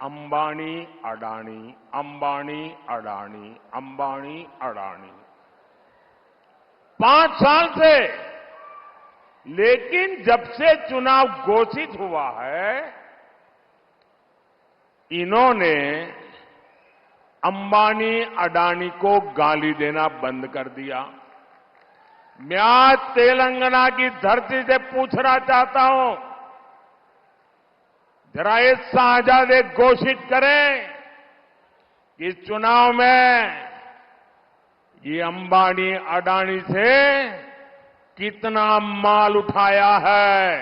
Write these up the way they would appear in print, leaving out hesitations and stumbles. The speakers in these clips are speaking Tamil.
अंबानी अडानी, अंबानी अडानी, अंबानी अडानी 5 साल से। लेकिन जब से चुनाव घोषित हुआ है, इन्होंने अंबानी अडानी को गाली देना बंद कर दिया। मैं आज तेलंगाना की धरती से पूछना चाहता हूं, जरा ये शाहजादे घोषित करें कि इस चुनाव में ये अंबानी अडानी से कितना माल उठाया है,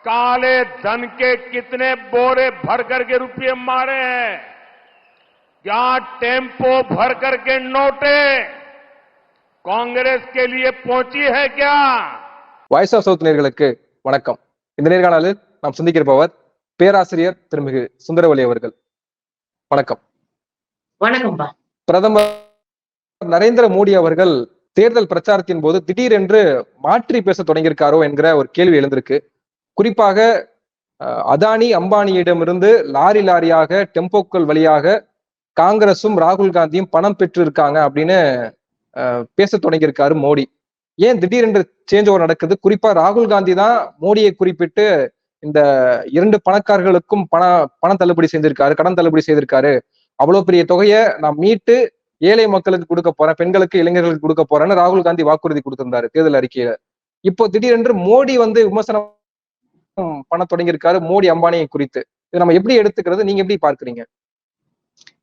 काले धन के कितने बोरे भर करके रुपये मारे हैं, क्या टेम्पो भर करके नोटे कांग्रेस के लिए पहुंची है क्या? வாய்ஸ் ஆஃப் சவுத் நேயர்களுக்கு வணக்கம். இந்த நேர்காணலில் நாம் சந்திக்கிறவர் பேராசிரியர் திருமிகு சுந்தரவலி அவர்கள். வணக்கம். வணக்கம். பிரதமர் நரேந்திர மோடி அவர்கள் தேர்தல் பிரச்சாரத்தின் போது திடீரென்று மாற்றி பேச தொடங்கியிருக்காரோ என்கிற ஒரு கேள்வி எழுந்திருக்கு. குறிப்பாக அதானி அம்பானியிடமிருந்து லாரி லாரியாக டெம்போக்கள் வழியாக காங்கிரசும் ராகுல் காந்தியும் பணம் பெற்று இருக்காங்க அப்படின்னு பேச தொடங்கியிருக்காரு மோடி. ஏன் திடீரென்று சேஞ்ச் ஓவர் நடக்குது? குறிப்பா ராகுல் காந்தி தான் மோடியை குறிப்பிட்டு இந்த 2 பணக்காரர்களுக்கும் பணம் தள்ளுபடி செய்திருக்காரு, கடன் தள்ளுபடி செய்திருக்காரு, அவ்வளவு பெரிய தொகையை நான் மீட்டு ஏழை மக்களுக்கு கொடுக்க போறேன், பெண்களுக்கு இளைஞர்களுக்கு கொடுக்க போறேன்னு ராகுல் காந்தி வாக்குறுதி கொடுத்திருந்தாரு தேர்தல் அறிக்கையில. இப்போ திடீரென்று மோடி விமர்சனம் பண்ண தொடங்கியிருக்காரு மோடி அம்பானியை குறித்து. இதை நம்ம எப்படி எடுத்துக்கிறது? நீங்க எப்படி பார்க்கிறீங்க?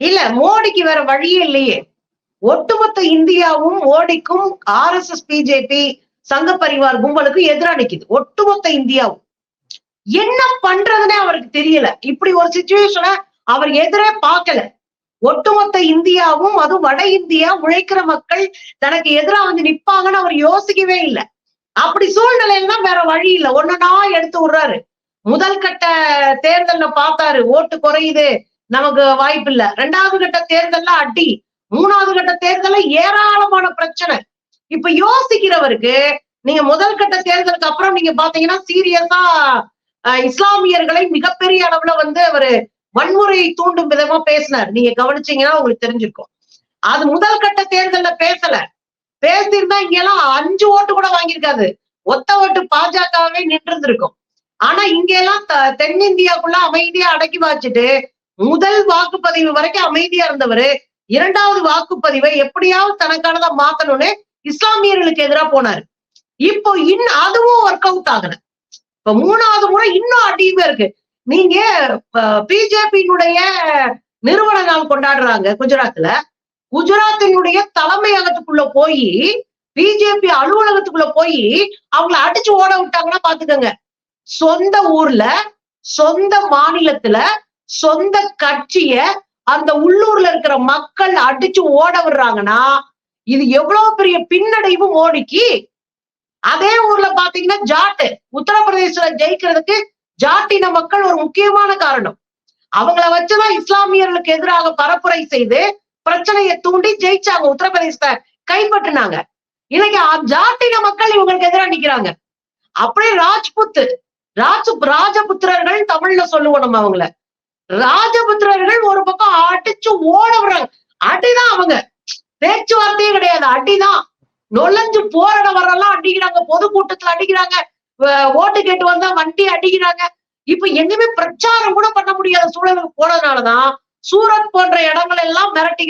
இல்ல, மோடிக்கு வேற வழியே இல்லையே. ஒட்டுமொத்த இந்தியாவும் மோடிக்கும் RSS பிஜேபி சங்க பரிவார் கும்பலுக்கு எதிராக நிக்குது. ஒட்டுமொத்த இந்தியாவும் என்ன பண்றதுன்னே அவருக்கு தெரியல. இப்படி ஒரு சிச்சுவேஷனை அவர் எதிரே பார்க்கல. ஒட்டுமொத்த இந்தியாவும், அது வட இந்தியா உழைக்கிற மக்கள் தனக்கு எதிராக வந்து நிப்பாங்கன்னு அவர் யோசிக்கவே இல்லை. அப்படி சூழ்நிலையில வேற வழி இல்லை, ஒன்னொன்னா எடுத்து விடுறாரு. முதல் கட்ட தேர்தல்ல பார்த்தாரு, ஓட்டு குறையுது, நமக்கு வாய்ப்பு இல்ல. 2வது கட்ட தேர்தல்ல அடி, 3வது கட்ட தேர்தல்ல ஏராளமான பிரச்சனை. இப்ப யோசிக்கிறவருக்கு நீங்க முதல் கட்ட தேர்தலுக்கு அப்புறம் நீங்க பாத்தீங்கன்னா சீரியஸா இஸ்லாமியர்களை மிகப்பெரிய அளவுல வந்து அவரு வன்முறையை தூண்டும் விதமா பேசினார். நீங்க கவனிச்சீங்கன்னா உங்களுக்கு தெரிஞ்சிருக்கும். அது முதல் கட்ட தேர்தல்ல பேசல. பேசியிருந்தா இங்க எல்லாம் 5 ஓட்டு கூட வாங்கியிருக்காது, ஒத்த ஓட்டு பாஜகவே நின்றிருந்திருக்கும். ஆனா இங்க எல்லாம் தென்னிந்தியாக்குள்ள அமைதியா அடக்கி வச்சுட்டு முதல் வாக்குப்பதிவு வரைக்கும் அமைதியா இருந்தவரு 2வது வாக்குப்பதிவை எப்படியாவது தனக்கானதா மாத்தணும்னு இஸ்லாமியர்களுக்கு எதிராக போனாரு. இப்போ அதுவும் ஒர்க் அவுட் ஆகல. இப்ப 3வது முறை இன்னும் அடியுமே இருக்கு. நீங்க பிஜேபியினுடைய நிறுவன நாள் கொண்டாடுறாங்க குஜராத்ல. குஜராத்தினுடைய தலைமையகத்துக்குள்ள போய், பிஜேபி அலுவலகத்துக்குள்ள போய் அவங்கள அடிச்சு ஓட விட்டாங்கன்னா பாத்துக்கோங்க. சொந்த ஊர்ல, சொந்த மாநிலத்துல, சொந்த கட்சிய அந்த உள்ளூர்ல இருக்கிற மக்கள் அடிச்சு ஓட விடுறாங்கன்னா இது எவ்வளவு பெரிய பின்னடைவு மோடிக்கு. அதே ஊர்ல பாத்தீங்கன்னா ஜாட்டு, உத்தரப்பிரதேசல ஜெயிக்கிறதுக்கு ஜாட்டின மக்கள் ஒரு முக்கியமான காரணம். அவங்கள வச்சுதான் இஸ்லாமியர்களுக்கு எதிராக பரப்புரை செய்து பிரச்சனையை தூண்டி ஜெயிச்சாங்க, உத்தரப்பிரதேசத்தை கைப்பற்றினாங்க. இன்னைக்கு ஜாட்டின மக்கள் இவங்களுக்கு எதிராக நிக்கிறாங்க. அப்படியே ராஜபுத்திரர்கள் தமிழ்ல சொல்லுவோம் நம்ம அவங்கள. ராஜபுத்திரர்கள் ஒரு பக்கம் அடிச்சு ஓட விடுறாங்க. அடிதான், அவங்க பேச்சுவார்த்தையே கிடையாது, அடிதான். நொழைஞ்சு போராட வரலாம் அடிக்கிறாங்க, பொதுக்கூட்டத்துல அடிக்கிறாங்க, ஓட்டு கேட்டு வந்தா வண்டி அடிக்கிறாங்க. இப்ப எங்கேயுமே பிரச்சாரம் கூட பண்ண முடியாத சூழலுக்கு போனதுனாலதான் சூரத் போன்ற இடங்கள் எல்லாம் மிரட்டி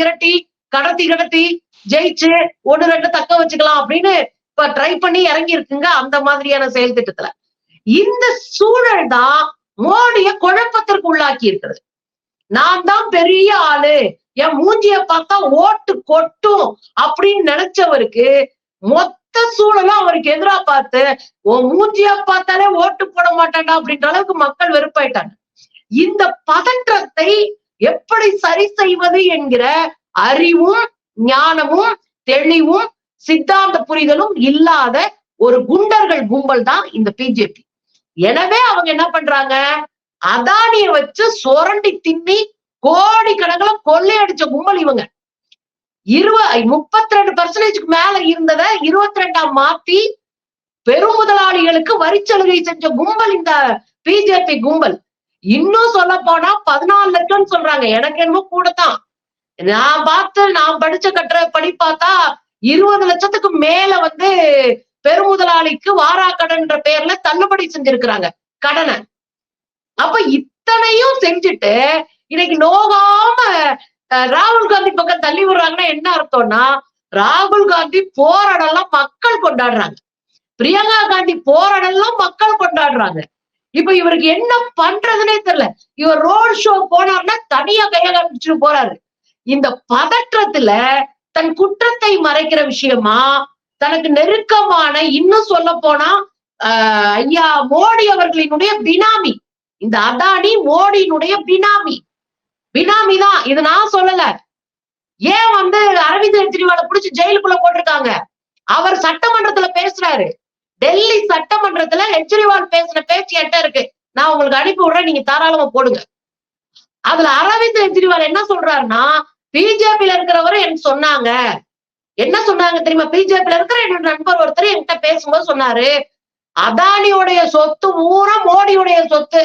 கடத்தி ஜெயிச்சு 1-2 தக்க வச்சுக்கலாம் அப்படின்னு இப்ப ட்ரை பண்ணி இறங்கி இருக்குங்க. அந்த மாதிரியான செயல் திட்டத்துல இந்த சூழல் தான் மோடிய குழப்பத்திற்கு உள்ளாக்கி இருக்கிறது. நான் தான் பெரிய ஆளு, என் மூஞ்சிய பார்த்தா ஓட்டு கொட்டும் அப்படின்னு நினைச்சவருக்கு மொத்த சூழலும் அவருக்கு எதிரா பார்த்து, உன் மூஞ்சிய பார்த்தாலே ஓட்டு போட மாட்டாண்டா அப்படின்ற அளவுக்கு மக்கள் வெறுப்பாயிட்டாங்க. இந்த பதற்றத்தை எப்படி சரி செய்வது என்கிற அறிவும் ஞானமும் தெளிவும் சித்தாந்த புரிதலும் இல்லாத ஒரு குண்டர்கள் கும்பல் தான் இந்த பிஜேபி. எனவே அவங்க என்ன பண்றாங்க, அதானிய வச்சு சொரண்டி திண்ணி கோடிக்கணக்கில் கொள்ளையடிச்ச கும்பல் இவங்க. 32% மேல இருந்ததை 22 மாத்தி பெரும் முதலாளிகளுக்கு வரிச்சலுகை செஞ்ச கும்பல் இந்த பிஜேபி கும்பல். இன்னும் சொல்ல போனா 14 லட்சம் சொல்றாங்க. எனக்கு என்னமோ கூடத்தான். நான் படிச்ச கட்டுற படி பார்த்தா 20 லட்சத்துக்கு மேல வந்து பெருமுதலாளிக்கு வாராக்கடன்ற பேர்ல தள்ளுபடி செஞ்சிருக்கிறாங்க கடனை. அப்ப இத்தனையும் செஞ்சுட்டு இன்னைக்கு நோகாம ராகுல் காந்தி பக்கம் தள்ளி விடுறாங்கன்னா என்ன அர்த்தம்னா, ராகுல் காந்தி போராடலாம் மக்கள் கொண்டாடுறாங்க, பிரியங்கா காந்தி போராடலாம் மக்கள் கொண்டாடுறாங்க. இப்ப இவருக்கு என்ன பண்றதுன்னே தெரியல. இவர் ரோட் ஷோ போனார்னா தனியா கைய காமிச்சுட்டு போறாரு. இந்த பதற்றத்துல தன் குற்றத்தை மறைக்கிற விஷயமா, தனக்கு நெருக்கமான, இன்னும் சொல்ல போனா ஐயா மோடி அவர்களினுடைய பினாமி, இந்த அதானி மோடியினுடைய பினாமி தான். இது நான் சொல்லல. ஏன் வந்து அரவிந்த் கெஜ்ரிவாலை பிடிச்சி ஜெயிலுக்குள்ள போட்டிருக்காங்க? அவர் சட்டமன்றத்துல பேசுறாரு. டெல்லி சட்டமன்றத்துல கெஜ்ரிவால் பேசின பேச்சு என்கிட்ட இருக்கு, நான் உங்களுக்கு அனுப்பி விடுறேன், நீங்க தாராளமா போடுங்க. அதுல அரவிந்த் கெஜ்ரிவால் என்ன சொல்றாருன்னா, பிஜேபியில இருக்கிறவரு எனக்கு சொன்னாங்க. என்ன சொன்னாங்க தெரியுமா? பிஜேபியில இருக்கிற என்னோட நண்பர் ஒருத்தர் என்கிட்ட பேசும்போது சொன்னாரு, அதானியோடைய சொத்து பூரா மோடியுடைய சொத்து,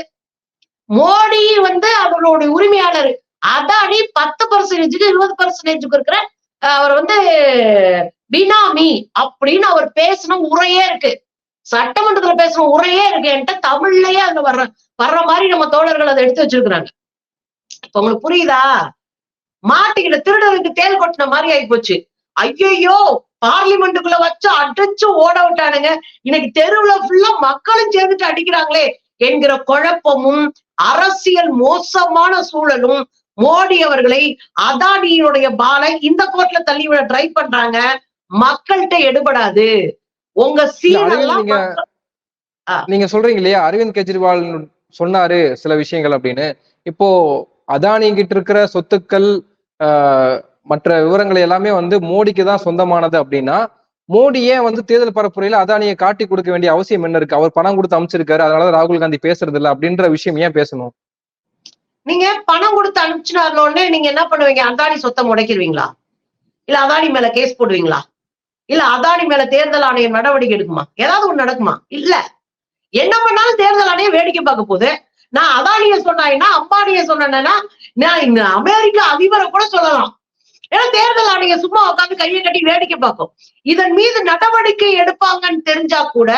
மோடி வந்து அவர்களுடைய உரிமையாளர், அதானி 10%க்கு 20%க்கு இருக்கிற அவர் வந்து பினாமி அப்படின்னு அவர் பேசின உரையே இருக்கு. சட்டமன்றத்துல பேசுற உரையே இருக்கு என்கிட்ட, தமிழ்லயே அதுல வர்ற மாதிரி நம்ம தோழர்கள் அதை எடுத்து வச்சிருக்கிறாங்க. இப்ப உங்களுக்கு புரியுதா? மாட்டிக்கிட்ட திருடருக்கு தேல் கொட்டின மாதிரி ஆகி போச்சு. ஐயோ, பார்லிமெண்ட்டுக்குள்ள வச்சு அடிச்சு ஓட விட்டானுங்க, இன்னைக்கு தெருவுல ஃபுல்லா மக்களும் சேர்ந்துட்டு அடிக்கிறாங்களே என்கிற குழப்பமும் அரசியல் மோசமான சூழலும் மோடி அவர்களை அதானியுடைய பாலை இந்த கோர்ட்ல தள்ளிவிட ட்ரை பண்றாங்க. மக்கள்கிட்ட எடுபடாது. உங்க சீனெல்லாம் நீங்க சொல்றீங்க இல்லையா, அரவிந்த் கெஜ்ரிவால் சொன்னாரு சில விஷயங்கள் அப்படின்னு. இப்போ அதானி கிட்ட இருக்கிற சொத்துக்கள் மற்ற விவரங்கள் எல்லாமே வந்து மோடிக்கு தான் சொந்தமானது அப்படின்னா, மோடி ஏன் வந்து தேர்தல் பரப்புரையில அதானியை காட்டி கொடுக்க வேண்டிய அவசியம் என்ன இருக்கு? அவர் பணம் கொடுத்து அமைச்சிருக்காரு, அதனாலதான் ராகுல் காந்தி பேசுறது இல்லை அப்படின்ற விஷயம் ஏன் பேசணும்? நீங்க பணம் கொடுத்து அனுப்பிச்சுனாருன்னு நீங்க என்ன பண்ணுவீங்க? அதானி சொத்தை முடக்கிடுவீங்களா? இல்ல அதானி மேல கேஸ் போடுவீங்களா? இல்ல அதானி மேல தேர்தல் ஆணையம் நடவடிக்கை எடுக்குமா? ஏதாவது ஒண்ணு நடக்குமா? இல்ல. என்ன பண்ணாலும் தேர்தல் ஆணையம் வேடிக்கை பார்க்க போகுது. நான் அதானிய சொன்னா, அம்பானிய சொன்னா, நான் இந்த அமெரிக்கா அதிபரை கூட சொல்லலாம். ஏன்னா தேர்தல் ஆணையம் சும்மா உட்காந்து கையை கட்டி வேடிக்கை பார்க்கும். இதன் மீது நடவடிக்கை எடுப்பாங்கன்னு தெரிஞ்சா கூட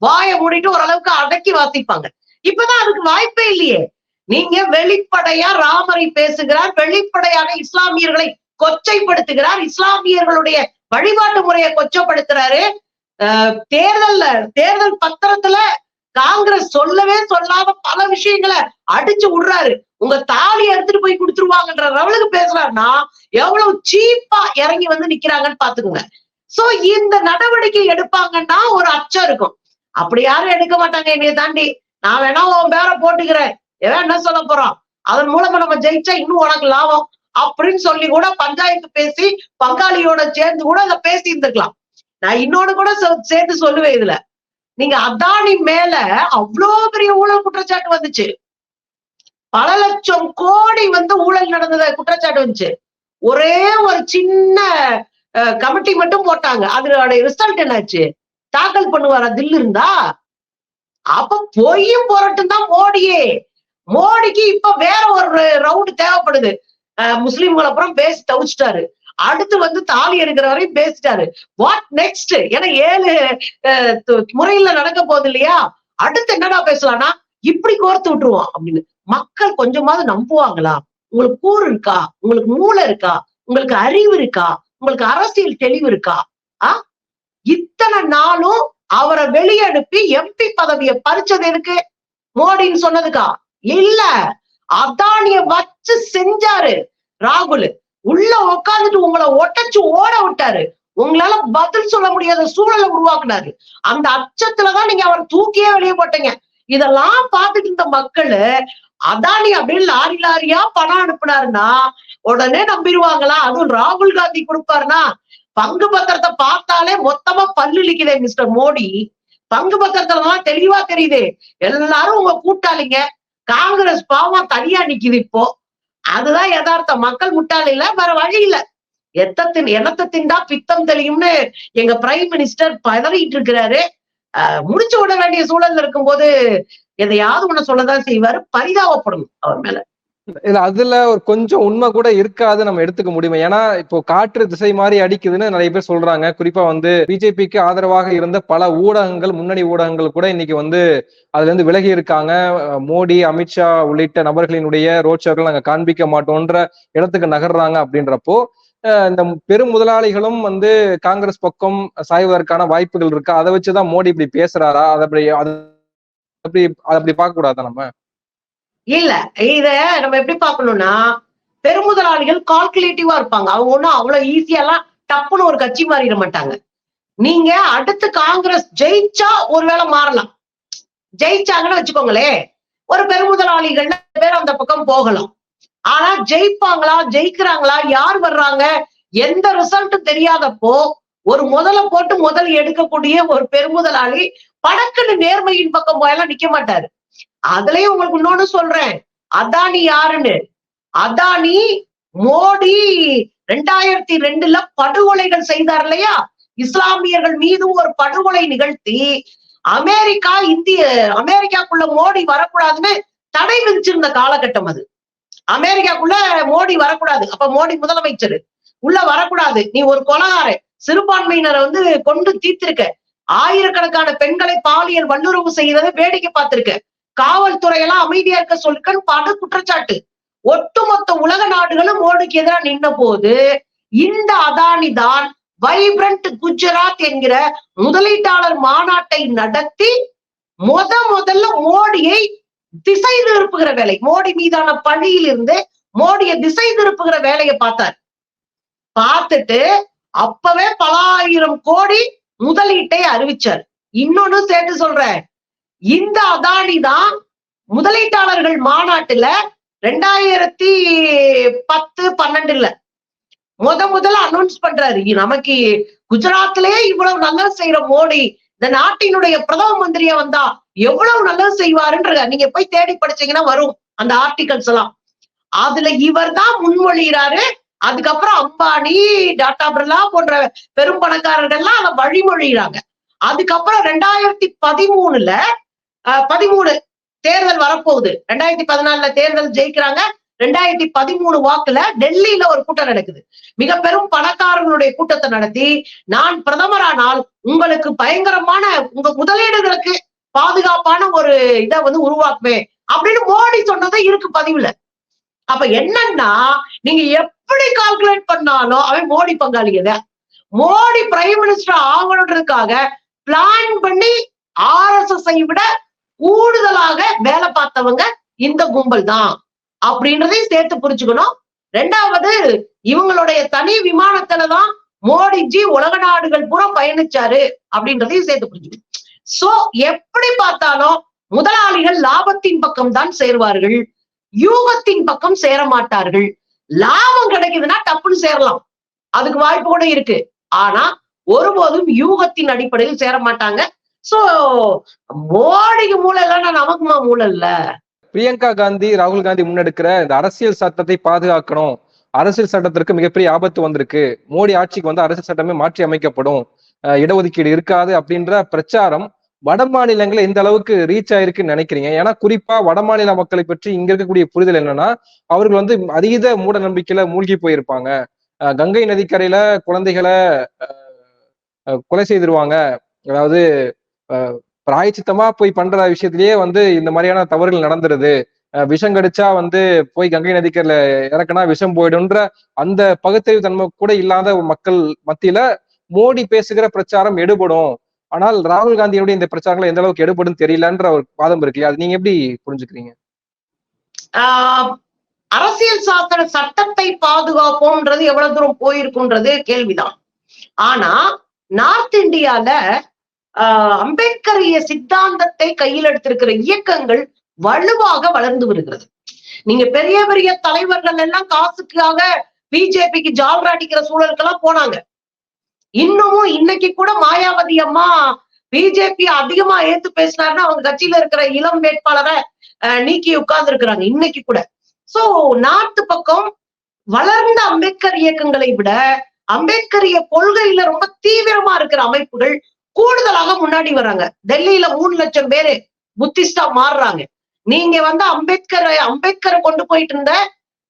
வாயை மூடிட்டு ஓரளவுக்கு அடக்கி வாசிப்பாங்க. இப்பதான் அதுக்கு வாய்ப்பே இல்லையே. நீங்க வெளிப்படையா ராமரை பேசுகிறார், வெளிப்படையாக இஸ்லாமியர்களை கொச்சைப்படுத்துகிறார், இஸ்லாமியர்களுடைய வழிபாட்டு முறையை கொச்சப்படுத்துறாரு. தேர்தல் பத்திரத்துல காங்கிரஸ் சொல்லவே சொல்லாத பல விஷயங்களை அடிச்சு விடுறாரு. உங்க தாலி எடுத்துட்டு போய் கொடுத்துருவாங்கன்ற லெவலுக்கு பேசுறாருன்னா எவ்வளவு சீப்பா இறங்கி வந்து நிக்கிறாங்கன்னு பாத்துக்கோங்க. சோ இந்த நடவடிக்கை எடுப்பாங்கன்னா ஒரு அச்சம் இருக்கும். அப்படி யாரும் எடுக்க மாட்டாங்க. என்னைய தாண்டி நான் வேணா உன் பேரை போட்டுக்கிறேன், ஏதாவது என்ன சொல்ல போறோம், அதன் மூலமா நம்ம ஜெயிச்சா இன்னும் உனக்கு லாபம் அப்படின்னு சொல்லி கூட பஞ்சாயத்து பேசி பங்காளியோட சேர்ந்து கூட அதை பேசி இருந்துக்கலாம். நான் இன்னொன்னு கூட சேர்த்து சொல்லுவேன். இதுல நீங்க அதானி மேல அவ்வளோ பெரிய ஊழல் குற்றச்சாட்டு வந்துச்சு, பல லட்சம் கோடி வந்து ஊழல் நடந்தத குற்றச்சாட்டு வந்துச்சு. ஒரே ஒரு சின்ன கமிட்டி மட்டும் போட்டாங்க, அதோட ரிசல்ட் என்னாச்சு? தாக்கல் பண்ணுவாரா தில்லு இருந்தா? அப்ப பொய்யும் போராட்டம் தான் மோடியே. மோடிக்கு இப்ப வேற ஒரு ரவுண்டு தேவைப்படுது. முஸ்லிம்கள் அப்புறம் பேசி தவிச்சிட்டாரு, அடுத்து வந்து தாலி எடுக்கிற வரையும் பேசிட்டாரு. What next? ஏன்னா 7 முறையில நடக்க போகுது இல்லையா? அடுத்து என்னடா பேசலாம்னா இப்படி கோர்த்து விட்டுருவோம் அப்படின்னு. மக்கள் கொஞ்சமாவது நம்புவாங்களா? உங்களுக்கு கூறு இருக்கா? உங்களுக்கு மூளை இருக்கா? உங்களுக்கு அறிவு இருக்கா? உங்களுக்கு அரசியல் தெளிவு இருக்கா? இத்தனை நாளும் அவரை வெளியே அனுப்பி எம்பி பதவியை பறிச்சது எதுக்கு? மோடின்னு சொன்னதுக்கா? இல்ல, அதானிய வச்சு செஞ்சாரு ராகுல். உள்ள உட்காந்துட்டு உங்களை ஒட்டச்சு ஓட விட்டாரு. உங்களால பதில் சொல்ல முடியாத சூழலை உருவாக்குனாரு. அந்த அச்சத்துலதான் நீங்க அவரை தூக்கியே வெளியே போட்டீங்க. இதெல்லாம் பார்த்துட்டு இருந்த மக்கள் அதானி அப்படின்னு லாரி லாரியா பணம் அனுப்புனாருன்னா உடனே நம்பிடுவாங்களா? அதுவும் ராகுல் காந்தி கொடுப்பாருன்னா பங்கு பத்திரத்தை பார்த்தாலே மொத்தமா பல்லுலிக்குதே மிஸ்டர் மோடி. பங்கு பத்திரத்துலதான் தெளிவா தெரியுது எல்லாரும் உங்க கூட்டாளிங்க. காங்கிரஸ் பாவம் தனியா நிக்குது இப்போ. அதுதான் யதார்த்தம். மக்கள் முட்டாளி இல்ல, வேற வழி இல்ல. எண்ணத்தை திண்டா பித்தம் தெளியும்னு எங்க பிரைம் மினிஸ்டர் பதறிட்டு இருக்கிறாரு. முடிச்சு விட வேண்டிய சூழல்ல இருக்கும்போது எதையாவது ஒண்ணு சொல்லதான் செய்வாரு. பரிதாபப்படணும் அவர் மேல. இல்ல அதுல ஒரு கொஞ்சம் உண்மை கூட இருக்காது நம்ம எடுத்துக்க முடியுமா? ஏன்னா இப்போ காற்று திசை மாறி அடிக்குதுன்னு நிறைய பேர் சொல்றாங்க. குறிப்பா பிஜேபிக்கு ஆதரவாக இருந்த பல ஊடகங்கள், முன்னணி ஊடகங்கள் கூட இன்னைக்கு அதுல இருந்து விலகி இருக்காங்க. மோடி, அமித்ஷா உள்ளிட்ட நபர்களினுடைய ரோட் ஷோக்கள் நாங்க காண்பிக்க மாட்டோன்ற இடத்துக்கு நகர்றாங்க. அப்படின்றப்போ இந்த பெரும் முதலாளிகளும் காங்கிரஸ் பக்கம் சாய்வதற்கான வாய்ப்புகள் இருக்கா? அதை வச்சுதான் மோடி இப்படி பேசுறாரா? அப்படி பார்க்க கூடாதா நம்ம? இல்ல, இத நம்ம எப்படி பார்க்கணும்னா, பெருமுதலாளிகள் கால்குலேட்டிவா இருப்பாங்க. அவங்க ஒண்ணும் அவ்வளவு ஈஸியாலாம் டப்புன்னு ஒரு கட்சி மாறிட மாட்டாங்க. நீங்க அடுத்து காங்கிரஸ் ஜெயிச்சா ஒருவேளை மாறலாம். ஜெயிச்சாங்கன்னு வச்சுக்கோங்களேன், ஒரு பெருமுதலாளிகள் பேர் அந்த பக்கம் போகலாம். ஆனா ஜெயிப்பாங்களா, ஜெயிக்கிறாங்களா, யார் வர்றாங்க, எந்த ரிசல்ட்டும் தெரியாதப்போ ஒரு முதல போட்டு முதல் எடுக்கக்கூடிய ஒரு பெருமுதலாளி படக்குன்னு நேர்மையின் பக்கம் போயெல்லாம் நிக்க மாட்டாரு. அதுலயும் உங்களுக்கு இன்னொன்னு சொல்றேன், அதானி யாருன்னு. அதானி மோடி 2002 படுகொலைகள் செய்தார் இல்லையா, இஸ்லாமியர்கள் மீது ஒரு படுகொலை நிகழ்த்தி அமெரிக்காக்குள்ள மோடி வரக்கூடாதுன்னு தடை விதிச்சிருந்த காலகட்டம் அது. அமெரிக்காக்குள்ள மோடி வரக்கூடாது, அப்ப மோடி முதலமைச்சர் உள்ள வரக்கூடாது, நீ ஒரு கொலைகாரன், சிறுபான்மையினரை கொண்டு தீர்த்திருக்க, ஆயிரக்கணக்கான பெண்களை பாலியல் வல்லுறவு செய்யறதை வேடிக்கை பார்த்திருக்க, காவல்துறையெல்லாம் அமைதியா இருக்க சொல்லுக்கன்னு படு குற்றச்சாட்டு. ஒட்டுமொத்த உலக நாடுகளும் மோடிக்கு எதிராக நின்ன போது இந்த அதானி தான் வைப்ரண்ட் குஜராத் என்கிற முதலீட்டாளர் மாநாட்டை நடத்தி முதல்ல மோடியை திசை திருப்புகிற வேலை, மோடி மீதான பழியில் இருந்து மோடியை திசை திருப்புகிற வேலையை பார்த்தார். பார்த்துட்டு அப்பவே பல ஆயிரம் கோடி முதலீட்டை அறிவிச்சார். இன்னொன்னு சேர்த்து சொல்றேன், இந்த அதானி தான் முதலீட்டாளர்கள் மாநாட்டுல 2010-12 முதல்ல அனௌன்ஸ் பண்றாரு, நமக்கு குஜராத்லயே இவ்வளவு நல்லது செய்யற மோடி இந்த நாட்டினுடைய பிரதம மந்திரியா வந்தா எவ்வளவு நல்லது செய்வாருன்ற நீங்க போய் தேடி படிச்சீங்கன்னா வரும் அந்த ஆர்டிகல்ஸ் எல்லாம். அதுல இவர் தான் முன்மொழிகிறாரு. அதுக்கப்புறம் அம்பானி, டாடா பிர்லா போன்ற பெரும் பணக்காரர்கள்லாம் அதை வழிமொழிகிறாங்க. அதுக்கப்புறம் 2013 தேர்தல் வரப்போகுது. 2014 தேர்தல் ஜெயிக்கிறாங்க. 2013 வாக்குல டெல்லியில ஒரு கூட்டம் நடக்குது. மிக பெரும் பணக்காரர்களுடைய கூட்டத்தை நடத்தி, நான் பிரதமரானால் உங்களுக்கு பயங்கரமான உங்க முதலீடுகளுக்கு பாதுகாப்பான ஒரு இதை உருவாக்குவேன் அப்படின்னு மோடி சொன்னதை இருக்கு பதிவுல. அப்ப என்னன்னா, நீங்க எப்படி கால்குலேட் பண்ணாலும் அவன் மோடி பங்காளியத. மோடி பிரைம் மினிஸ்டர் ஆகணுன்றதுக்காக பிளான் பண்ணி RSS விட கூடுதலாக வேலை பார்த்தவங்க இந்த கும்பல் தான் அப்படின்றதையும் சேர்த்து புரிஞ்சுக்கணும். ரெண்டாவது, இவங்களுடைய தனி விமானத்துலதான் மோடிஜி உலக நாடுகள் பூரா பயணிச்சாரு அப்படின்றதையும் சேர்த்து புரிஞ்சுக்கணும். சோ எப்படி பார்த்தாலும் முதலாளிகள் லாபத்தின் பக்கம் தான் சேர்வார்கள், யூகத்தின் பக்கம் சேர மாட்டார்கள். லாபம் கிடைக்குதுன்னா டப்புன்னு சேரலாம், அதுக்கு வாய்ப்பு கூட இருக்கு. ஆனா ஒருபோதும் யூகத்தின் அடிப்படையில் சேர மாட்டாங்க. சோ மோடிக்கு மூளை இல்லைன்னா நமக்குமா மூளை இல்ல? பிரியங்கா காந்தி, ராகுல் காந்தி முன்னெடுக்கிற இந்த அரசியல் சட்டத்தை பாதுகாக்கணும், அரசியல் சட்டத்திற்கு மிகப்பெரிய ஆபத்து வந்திருக்கு, மோடி ஆட்சிக்கு அரசியல் சட்டமே மாற்றி அமைக்கப்படும், இடஒதுக்கீடு இருக்காது அப்படின்ற பிரச்சாரம் வட மாநிலங்களை எந்த அளவுக்கு ரீச் ஆயிருக்குன்னு நினைக்கிறீங்க? ஏன்னா குறிப்பா வட மாநில மக்களை பற்றி இங்க இருக்கக்கூடிய புரிதல் என்னன்னா, அவர்கள் அதீத மூட நம்பிக்கையில மூழ்கி போயிருப்பாங்க. கங்கை நதிக்கரையில குழந்தைகளை கொலை செய்திருவாங்க, அதாவது பிராயச்சித்தமா போய் பண்ற விஷயத்திலேயே இந்த மாதிரியான தவறுகள் நடந்துருது, விஷம் கடிச்சா போய் கங்கை நதிக்கரையில இறக்குனா விஷம் போயிடும்ன்ற அந்த பகுத்தறிவு தன்மை கூட இல்லாத மக்கள் மத்தியில மோடி பேசுகிற பிரச்சாரம் எடுபடும். ஆனால் ராகுல் காந்தியுடைய இந்த பிரச்சாரங்கள் எந்த அளவுக்கு எடுபடும் தெரியலன்ற ஒரு வாதம் இருக்கு. அது நீங்க எப்படி புரிஞ்சுக்கிறீங்க? அரசியல் சாசன சட்டத்தை பாதுகாப்போம்ன்றது எவ்வளவு தூரம் போயிருக்குன்றது கேள்விதான். ஆனா நார்த் இந்தியால அம்பேத்கரிய சித்தாந்தத்தை கையில் எடுத்திருக்கிற இயக்கங்கள் வலுவாக வளர்ந்து வருகிறது. நீங்க பெரிய பெரிய தலைவர்கள் எல்லாம் காசுக்காக பிஜேபிக்கு ஜால்ரா அடிக்கிற சூழலுக்கெல்லாம் போனாங்க. இன்னமும் இன்னைக்கு கூட மாயாவதி அம்மா பிஜேபி அதிகமா ஏத்து பேசினாருன்னா அவங்க கட்சியில இருக்கிற இளம் வேட்பாளரை நீக்கி உட்கார்ந்து இருக்கிறாங்க இன்னைக்கு கூட. சோ நாட்டு பக்கம் வளர்ந்த அம்பேத்கர் இயக்கங்களை விட அம்பேத்கரிய கொள்கையில ரொம்ப தீவிரமா இருக்கிற அமைப்புகள் கூடுதலாக முன்னாடி வர்றாங்க. டெல்லியில 3 லட்சம் பேரு புத்திஸ்டா மாறுறாங்க. நீங்க அம்பேத்கரை கொண்டு போயிட்டு இருந்த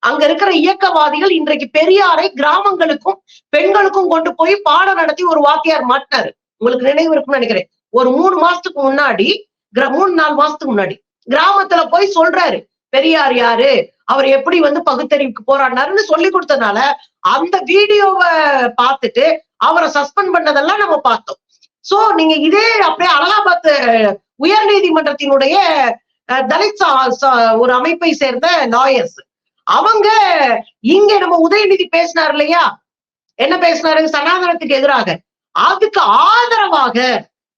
அங்க இருக்கிற இயக்கவாதிகள் இன்றைக்கு பெரியாரை கிராமங்களுக்கும் பெண்களுக்கும் கொண்டு போய் பாடம் நடத்தி ஒரு வாத்தியார் மாட்டினாரு. உங்களுக்கு நினைவு இருக்கும்னு நினைக்கிறேன். ஒரு 3 மாசத்துக்கு முன்னாடி 3-4 மாசத்துக்கு முன்னாடி கிராமத்துல போய் சொல்றாரு பெரியார் யாரு, அவர் எப்படி பகுத்தறிவுக்கு போராடினாருன்னு சொல்லி கொடுத்ததுனால அந்த வீடியோவை பார்த்துட்டு அவரை சஸ்பெண்ட் பண்ணதெல்லாம் நம்ம பார்த்தோம். சோ நீங்க இதே அப்படியே அலகாபாத் உயர் நீதிமன்றத்தினுடைய தலித் ஒரு அமைப்பை சேர்ந்த லாயர்ஸ் அவங்க இங்க நம்ம உதயநிதி பேசினார் இல்லையா, என்ன பேசினாரு, சனாதனத்துக்கு எதிராக, அதுக்கு ஆதரவாக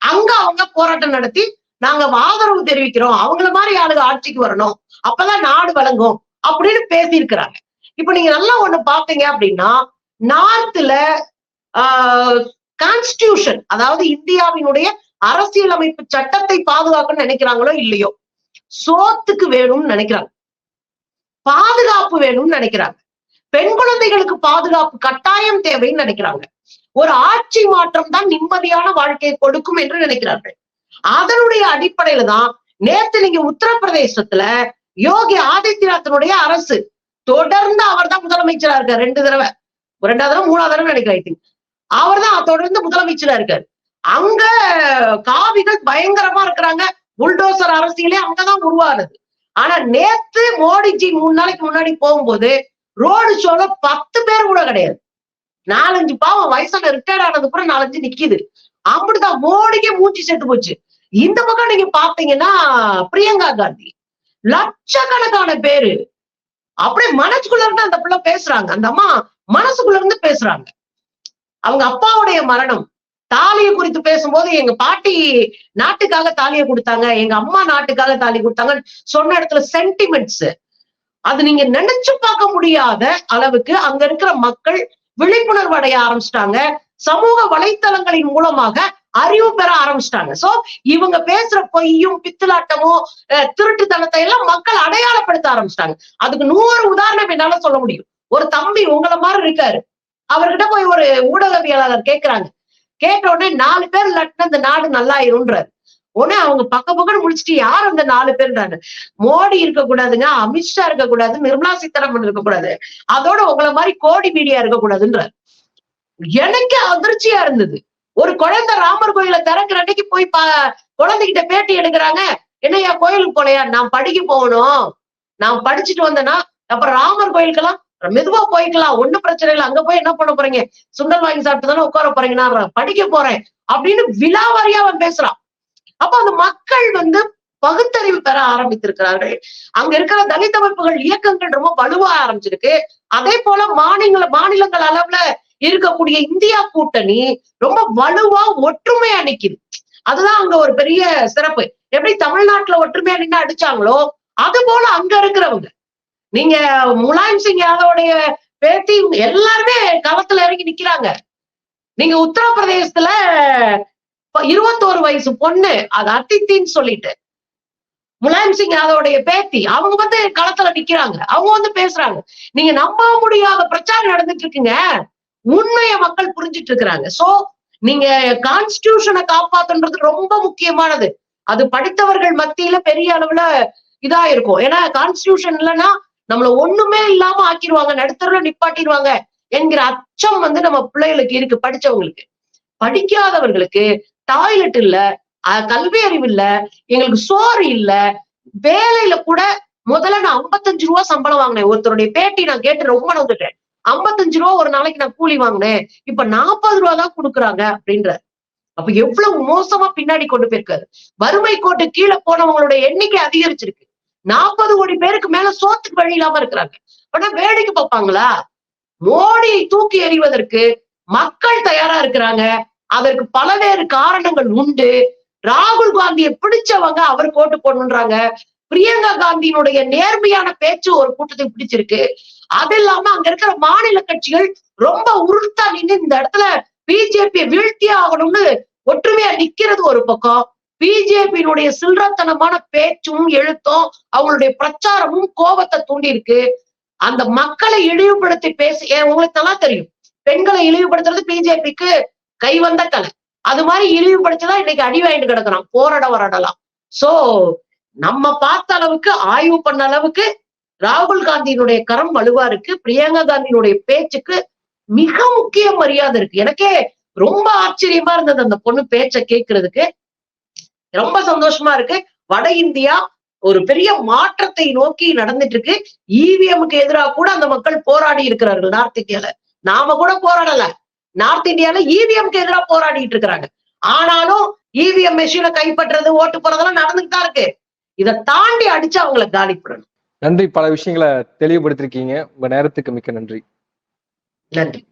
அங்க அவங்க போராட்டம் நடத்தி நாங்க ஆதரவு தெரிவிக்கிறோம், அவங்கள மாதிரி ஆளுங்க ஆட்சிக்கு வரணும், அப்பதான் நாடு வழங்கும் அப்படின்னு பேசியிருக்கிறாங்க. இப்ப நீங்க நல்லா ஒண்ணு பாத்தீங்க அப்படின்னா, நார்த்ல கான்ஸ்டிடியூஷன், அதாவது இந்தியாவினுடைய அரசியலமைப்பு சட்டத்தை பாதுகாக்கணும்னு நினைக்கிறாங்களோ இல்லையோ, சோத்துக்கு வேணும்னு நினைக்கிறாங்க, பாதுகாப்பு வேணும்னு நினைக்கிறாங்க, பெண் குழந்தைகளுக்கு பாதுகாப்பு கட்டாயம் தேவைன்னு நினைக்கிறாங்க, ஒரு ஆட்சி மாற்றம் தான் நிம்மதியான வாழ்க்கையை கொடுக்கும் என்று நினைக்கிறார்கள். அதனுடைய அடிப்படையில தான் நேத்து நீங்க உத்தரப்பிரதேசத்துல யோகி ஆதித்யநாத்தினுடைய அரசு தொடர்ந்து அவர் தான் முதலமைச்சரா இருக்காரு. 2 தடவை, 2வது தடவை 3வது தடவை நினைக்கிறேன். அவர் தான் தொடர்ந்து முதலமைச்சரா இருக்காரு. அங்க காவிகள் பயங்கரமா இருக்கிறாங்க. புல்டோசர் அரசியலே அங்கதான் உருவானது. ஆனா நேத்து மோடிஜி 3 நாளைக்கு முன்னாடி போகும்போது ரோடு ஷோல 10 பேர் கூட கிடையாது. 4-5 பாவம் வயசுல ரிட்டையர்ட் ஆனது கூட 4-5 நிக்குது. அப்படிதான் மோடிக்கே மூச்சு செத்து போச்சு. இந்த பக்கம் நீங்க பாத்தீங்கன்னா பிரியங்கா காந்தி லட்சக்கணக்கான பேரு அப்படியே மனசுக்குள்ள இருந்து அந்த பிள்ளை பேசுறாங்க. அந்த அம்மா மனசுக்குள்ள இருந்து பேசுறாங்க. அவங்க அப்பாவுடைய மரணம் தாலியை குறித்து பேசும்போது, எங்க பாட்டி நாட்டுக்காக தாலியை கொடுத்தாங்க, எங்க அம்மா நாட்டுக்காக தாலி கொடுத்தாங்க சொன்ன இடத்துல சென்டிமெண்ட்ஸ், அது நீங்க நினைச்சு பார்க்க முடியாத அளவுக்கு அங்க இருக்கிற மக்கள் விழிப்புணர்வு அடைய ஆரம்பிச்சிட்டாங்க. சமூக வலைத்தளங்களின் மூலமாக அறிவு பெற ஆரம்பிச்சிட்டாங்க. சோ இவங்க பேசுற பொய்யும் பித்தலாட்டமும் திருட்டுத்தனத்தை எல்லாம் மக்கள் அடையாளப்படுத்த ஆரம்பிச்சிட்டாங்க. அதுக்கு 100 உதாரணம் என்னால சொல்ல முடியும். ஒரு தம்பி உங்களை மாதிரி இருக்காரு, அவர்கிட்ட போய் ஒரு ஊடகவியலாளர் கேட்கிறாங்க. கேட்ட உடனே 4 பேர் இல்லாட்டினா இந்த நாடு நல்லா இருன்றாரு. உடனே அவங்க பக்கம் முடிச்சுட்டு யார் அந்த 4 பேர்ன்றாங்க. மோடி இருக்கக்கூடாதுங்க, அமித்ஷா இருக்கக்கூடாது, நிர்மலா சீதாராமன் இருக்கக்கூடாது, அதோட உங்களை மாதிரி கோடி மீடியா இருக்கக்கூடாதுன்றாரு. எனக்கு அதிர்ச்சியா இருந்தது. ஒரு குழந்தை ராமர் கோயில திறக்கிற அன்னைக்கு போய் குழந்தைகிட்ட பேட்டி எடுக்கிறாங்க. என்னையா கோயிலுக்கு போலையா? நான் படிக்க போகணும், நான் படிச்சுட்டு வந்தேன்னா அப்புறம் ராமர் கோயிலுக்கெல்லாம் மெதுவா போய்க்கலாம், ஒண்ணும் பிரச்சனை இல்லை, அங்க போய் என்ன பண்ண போறீங்க, சுண்டல் வாங்கி சாப்பிட்டு தானே உட்கார போறீங்க, நான் படிக்க போறேன் அப்படின்னு விலாவாரியா அவன் பேசுறான். அப்ப அந்த மக்கள் பகுத்தறிவு பெற ஆரம்பித்திருக்கிறார்கள். அங்க இருக்கிற தலித் அமைப்புகள் இயக்கங்கள் ரொம்ப வலுவா ஆரம்பிச்சிருக்கு. அதே போல மாநிலங்கள் அளவுல இருக்கக்கூடிய இந்தியா கூட்டணி ரொம்ப வலுவா ஒற்றுமையா நிக்குது. அதுதான் அங்க ஒரு பெரிய சிறப்பு. எப்படி தமிழ்நாட்டுல ஒற்றுமையா நின்று அடிச்சாங்களோ அது போல அங்க இருக்கிறவங்க, நீங்க முலாயம் சிங் யாதவோடைய பேத்தி எல்லாருமே களத்துல இறங்கி நிக்கிறாங்க. நீங்க உத்தரப்பிரதேசத்துல 21 வயசு பொண்ணு, அது அதித்தின்னு சொல்லிட்டு முலாயம் சிங் யாதவோடைய பேத்தி, அவங்க களத்துல நிக்கிறாங்க, அவங்க பேசுறாங்க. நீங்க நம்ப முடியாத பிரச்சாரம் நடந்துட்டு இருக்குங்க. உண்மைய மக்கள் புரிஞ்சிட்டு இருக்கிறாங்க. சோ நீங்க கான்ஸ்டிடியூஷனை காப்பாத்துன்றது ரொம்ப முக்கியமானது. அது படித்தவர்கள் மத்தியில பெரிய அளவுல இதா இருக்கும். ஏன்னா கான்ஸ்டிடியூஷன் இல்லைன்னா நம்மள ஒண்ணுமே இல்லாம ஆக்கிடுவாங்க, நடுத்தருல நிப்பாட்டிடுவாங்க என்கிற அச்சம் நம்ம பிள்ளைகளுக்கு இருக்கு. படிச்சவங்களுக்கு, படிக்காதவர்களுக்கு டாய்லெட் இல்ல, கல்வி அறிவு இல்ல, எங்களுக்கு சோறு இல்ல, வேலையில கூட முதல்ல நான் 55 ரூபா சம்பளம் வாங்கினேன். ஒருத்தருடைய பேட்டி நான் கேட்டு ரொம்ப நோந்துட்டேன். 55 ரூபா ஒரு நாளைக்கு நான் கூலி வாங்கினேன், இப்ப 40 ரூபா தான் கொடுக்குறாங்க அப்படின்ற. அப்ப எவ்வளவு மோசமா பின்னாடி கொண்டு போயிருக்காரு. வறுமை கோட்டு கீழே போனவங்களுடைய எண்ணிக்கை அதிகரிச்சிருக்கு. 40 கோடி பேருக்கு மேல சோத்துக்கு வழி இல்லாம இருக்கிறாங்க. ஆனா வேடிக்கை பார்ப்பாங்களா? மோடியை தூக்கி எறிவதற்கு மக்கள் தயாரா இருக்கிறாங்க. அதற்கு பலவேறு காரணங்கள் உண்டு. ராகுல் காந்தியை பிடிச்சவங்க அவருக்கு ஓட்டு போடணுன்றாங்க. பிரியங்கா காந்தியினுடைய நேர்மையான பேச்சு ஒரு கூட்டத்தை பிடிச்சிருக்கு. அது இல்லாம அங்க இருக்கிற மாநில கட்சிகள் ரொம்ப உருட்டா நின்று இந்த இடத்துல பிஜேபியை வீழ்த்தியே ஆகணும்னு ஒற்றுமையா நிக்கிறது ஒரு பக்கம். பிஜேபியினுடைய சில்லறத்தனமான பேச்சும் எழுத்தும் அவங்களுடைய பிரச்சாரமும் கோபத்தை தூண்டி இருக்கு. அந்த மக்களை இழிவுபடுத்தி பேசி, உங்களுக்கு நல்லா தெரியும், பெண்களை இழிவுபடுத்துறது பிஜேபிக்கு கைவந்த கலை. அது மாதிரி இழிவுபடுத்திதான் இன்னைக்கு அடி வாங்கிட்டு கிடக்குறான், போராட வரடலாம். சோ நம்ம பார்த்த அளவுக்கு, ஆய்வு பண்ண அளவுக்கு ராகுல் காந்தியினுடைய கரம் வலுவா இருக்கு. பிரியங்கா காந்தியினுடைய பேச்சுக்கு மிக முக்கிய மரியாதை இருக்கு. எனக்கே ரொம்ப ஆச்சரியமா இருந்தது அந்த பொண்ணு பேச்ச கேட்கறதுக்கு. ரொம்ப சந்தோஷமா இருக்கு. வட இந்தியா ஒரு பெரிய மாற்றத்தை நோக்கி நடந்துட்டு இருக்கு. இவிஎம்க்கு எதிராக கூட அந்த மக்கள் போராடி இருக்கிறார்கள் நார்த் இந்தியால. நாம கூட போராடல. நார்த் இந்தியால இவிஎம்க்கு எதிராக போராடிட்டு இருக்கிறாங்க. ஆனாலும் இவிஎம் மெஷினை கைப்பற்றது, ஓட்டு போறதெல்லாம் நடந்துட்டு தான் இருக்கு. இதை தாண்டி அடிச்சு அவங்களை காலி பண்ணணும். நன்றி. பல விஷயங்களை தெளிவுபடுத்திருக்கீங்க. உங்க நேரத்துக்கு மிக்க நன்றி. நன்றி.